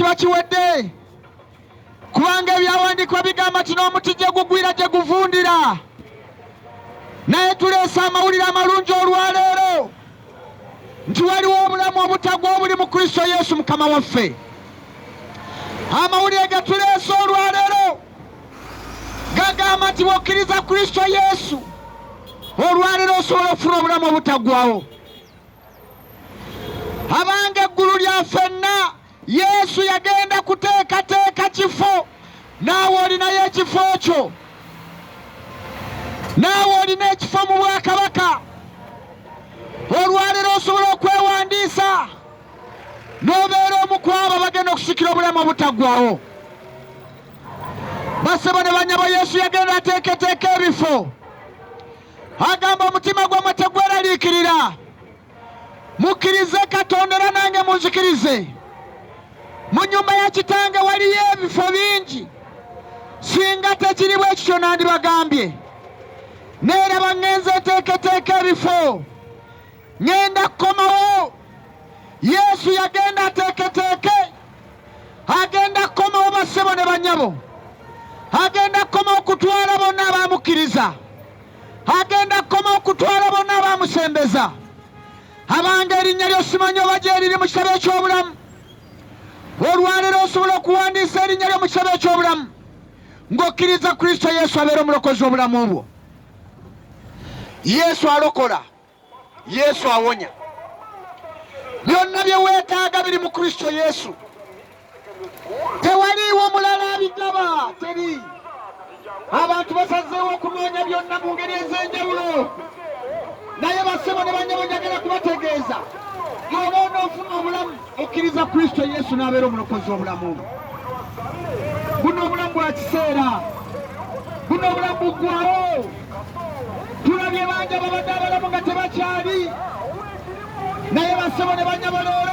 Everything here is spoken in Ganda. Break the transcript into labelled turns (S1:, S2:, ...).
S1: bakiwedde kubanga ebyawandiikibwa bigamba nti n'omuti gye gugwira gye guvundira. Naye tuleese amawulire amalungi olwaleero nti waliwo obulamu obutagwa obuli mu Kristo Yesu Mukama waffe. Amawulire ge tuleese olwaleero gagamba nti bw'okkiriza Kristo Yesu olwaleero osobola okufuna obulamu obutaggwawo. Abange eggulu lya ffenna Yesu yagenda kuteekateeka kifo, naawe olinayo ekifo kyo. Naawe olina ekifo mu bwakabaka. Olwaleero osobola okwewandiisa n'obeera omu ku abo bagenda okusikira obulamu obutaggwawo. Bassebo ne bannyabo Yesu yagenda ateeketeeka ebifo. Agamba omutima gwammwe tegweraliikirira. Mukkirize Katonda era nange munzikirize. Mu nnyumba ya Kitange waliyo ebifo bingi. Singa tekiri bwe kityo nandibagambye. Neeraba ŋŋenze nteeketeeka ebifo. Ŋŋenda kukomawo. Yesu yagenda ateeketeeke. Agenda kukomawo bassebo ne bannyabo. Agenda kukomawo okutwala bonna abaamukkiriza. Agenda kukomawo okutwala bonna abaamusembeza. Abange erinnya lyo simanyi oba gye riri mu kitabo eky'obulamu. Olwaleero osobola okuwandiisa erinnya lyo mu kitabo eky'obulamu ng'okkiriza Kristo Yesu abeera omulokozi w'obulamu bwo. Yesu alokola. Yesu awonya. Byonna bye weetaaga biri mu Kristo Yesu. Tewaliiwo mulala abigaba, teri. Abantu basazeewo okunoonya byonna mu ngeri ez'enjawulo. Naye bassebo ne bannyabo njagala kubategeeza oba onoofuna obulamu okkiriza Kristo Yesu n'abeera omulokozi w'obulamu bwo. Buno obulamu bwa kiseera. Buno obulamu buggwawo. Tulabye bangi ababadde abalamu nga tebakyali. Naye bassebo ne bannyabo leero